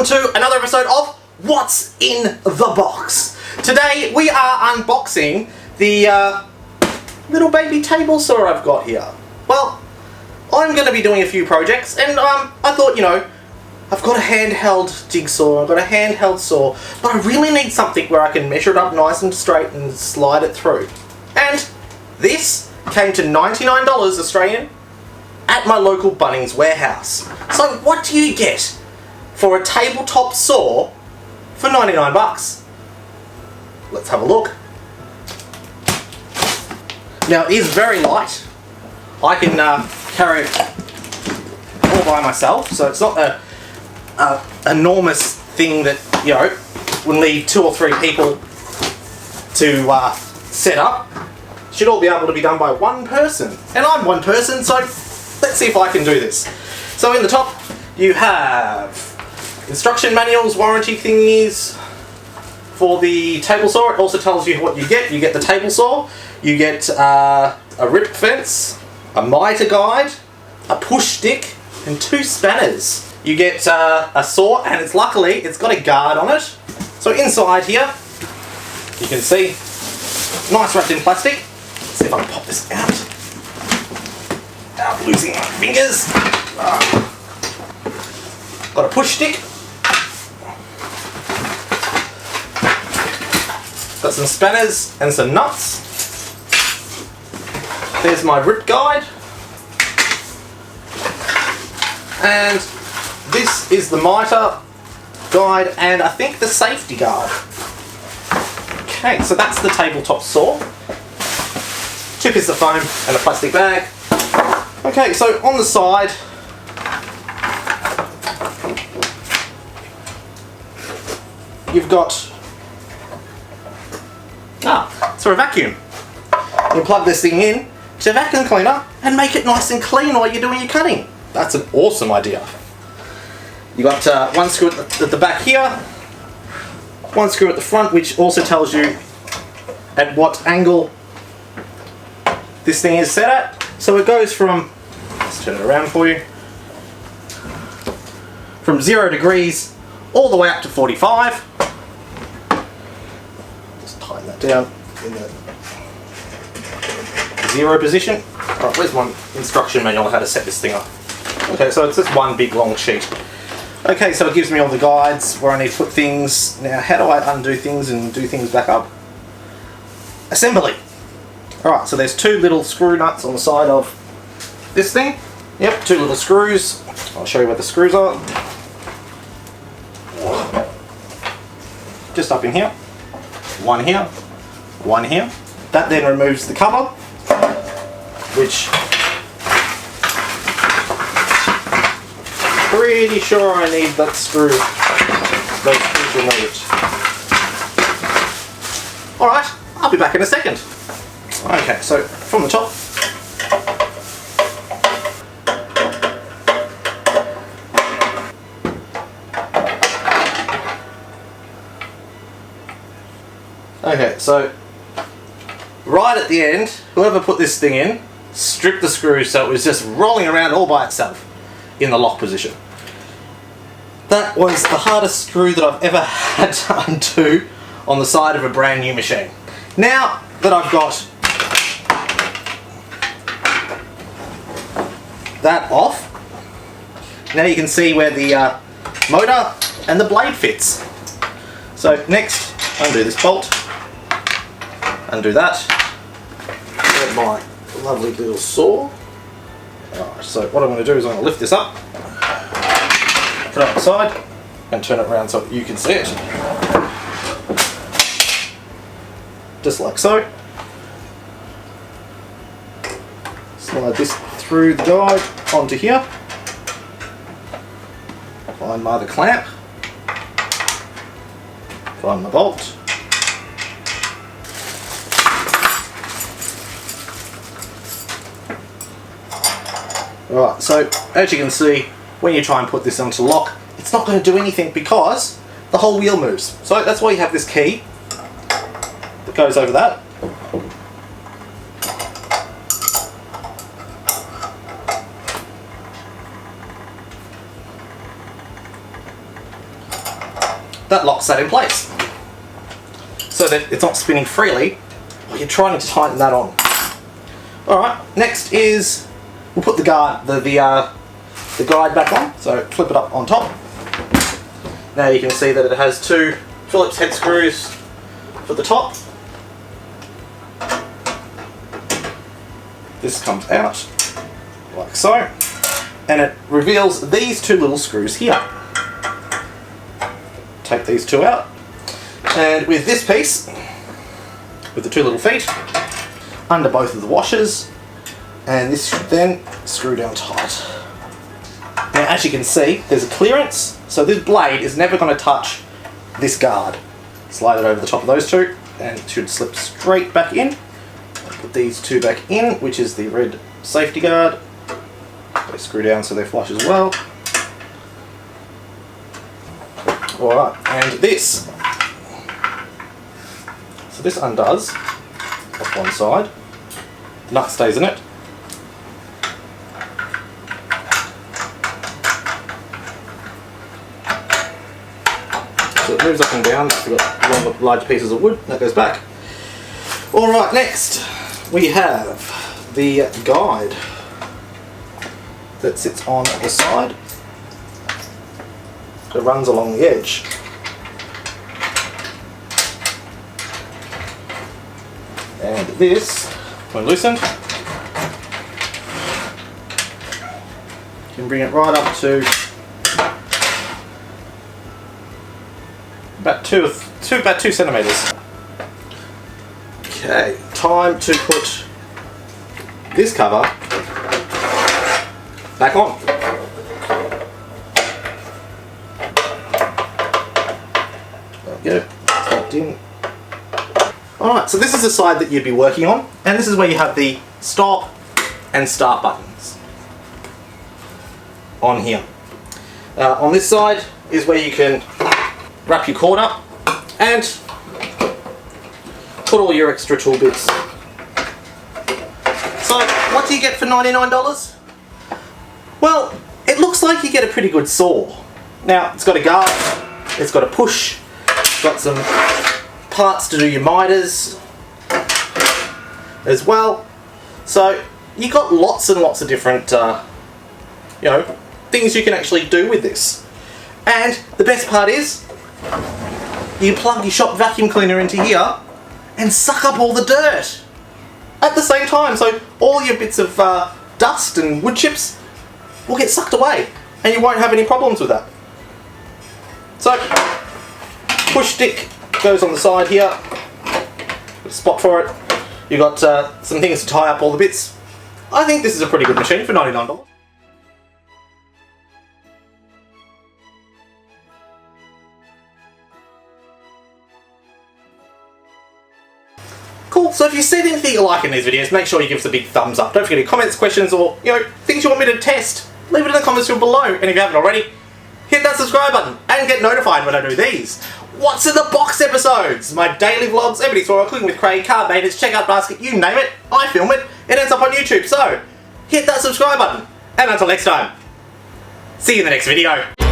welcome to another episode of What's in the Box. Today we are unboxing the little baby table saw I've got here. Well, I'm going to be doing a few projects and I thought, you know, I've got a handheld jigsaw, I've got a handheld saw, but I really need something where I can measure it up nice and straight and slide it through. And this came to $99 Australian at my local Bunnings warehouse. So what do you get for a tabletop saw for 99 bucks? Let's have a look. Now it is very light. I can carry it all by myself, so it's not a enormous thing that, you know, would need 2 or 3 people to set up. Should all be able to be done by one person, and I'm one person, so let's see if I can do this. So in the top you have instruction manuals, warranty thingies for the table saw. It also tells you what you get. You get the table saw, you get a rip fence, a miter guide, a push stick, and 2 spanners. You get a saw, and luckily it's got a guard on it. So inside here, you can see, nice wrapped in plastic. Let's see if I can pop this out. Out losing my fingers. Got a push stick. Got some spanners and some nuts. There's my rip guide. And this is the miter guide and I think the safety guard. Okay, so that's the tabletop saw. 2 pieces of foam and a plastic bag. Okay, so on the side, you've got so a vacuum. You plug this thing in to a vacuum cleaner and make it nice and clean while you're doing your cutting. That's an awesome idea. You got one screw at the back here, one screw at the front, which also tells you at what angle this thing is set at. So it goes from, let's turn it around for you, from 0 degrees all the way up to 45. Just tighten that down in the 0 position. Alright, where's my instruction manual on how to set this thing up? Okay, so it's just one big long sheet. Okay, so it gives me all the guides where I need to put things. Now, how do I undo things and do things back up? Assembly. Alright, so there's 2 little screw nuts on the side of this thing. Yep, 2 little screws. I'll show you where the screws are. Just up in here. 1 here. 1 here. That then removes the cover, which pretty sure I need that screw. Those screws removed. Alright, I'll be back in a second. Okay, so from the top, okay, so right at the end, whoever put this thing in stripped the screw so it was just rolling around all by itself in the lock position. That was the hardest screw that I've ever had to undo on the side of a brand new machine. Now that I've got that off, now you can see where the motor and the blade fits. So next, undo this bolt, undo that, get my lovely little saw. Alright, so what I'm going to do is I'm going to lift this up, put it on the side, and turn it around so you can see it. Just like so. Slide this through the guide onto here. Find my other clamp. Find my bolt. Right, so as you can see, when you try and put this onto lock, it's not going to do anything because the whole wheel moves. So that's why you have this key that goes over that. that locks that in place, so that it's not spinning freely while you're trying to tighten that on. Alright, next is we'll put the guide back on, so flip it up on top. Now you can see that it has two Phillips head screws for the top. This comes out like so, and it reveals these two little screws here. Take these two out, and with this piece, with the two little feet, under both of the washers, and this should then screw down tight. Now as you can see, there's a clearance, so this blade is never going to touch this guard. Slide it over the top of those two, and it should slip straight back in. Put these two back in, which is the red safety guard. They screw down so they're flush as well. Alright, and this. So this undoes off one side. The nut stays in it. So it moves up and down. We've got longer, large pieces of wood. That goes back. Alright, next we have the guide that sits on the side. It runs along the edge. And this, when loosened, you can bring it right up to about two centimeters. Okay, time to put this cover back on. There we go, tucked in. Alright, so this is the side that you'd be working on, and this is where you have the stop and start buttons on here. On this side is where you can wrap your cord up and put all your extra tool bits. So, what do you get for $99? Well, it looks like you get a pretty good saw. Now, it's got a guard, it's got a push, it's got some parts to do your miters as well. So, you got lots and lots of different, things you can actually do with this. And the best part is, you plug your shop vacuum cleaner into here and suck up all the dirt at the same time. So all your bits of dust and wood chips will get sucked away, and you won't have any problems with that. So, push stick goes on the side here. Got a spot for it. You got some things to tie up all the bits. I think this is a pretty good machine for $99. Cool, so if you see anything you like in these videos, make sure you give us a big thumbs up. Don't forget any comments, questions, or things you want me to test. Leave it in the comments down below. And if you haven't already, hit that subscribe button and get notified when I do these What's in the Box episodes, my daily vlogs, everyday tutorial, cooking with Craig, card maintenance, checkout basket, you name it, I film it, it ends up on YouTube. So hit that subscribe button, and until next time, see you in the next video.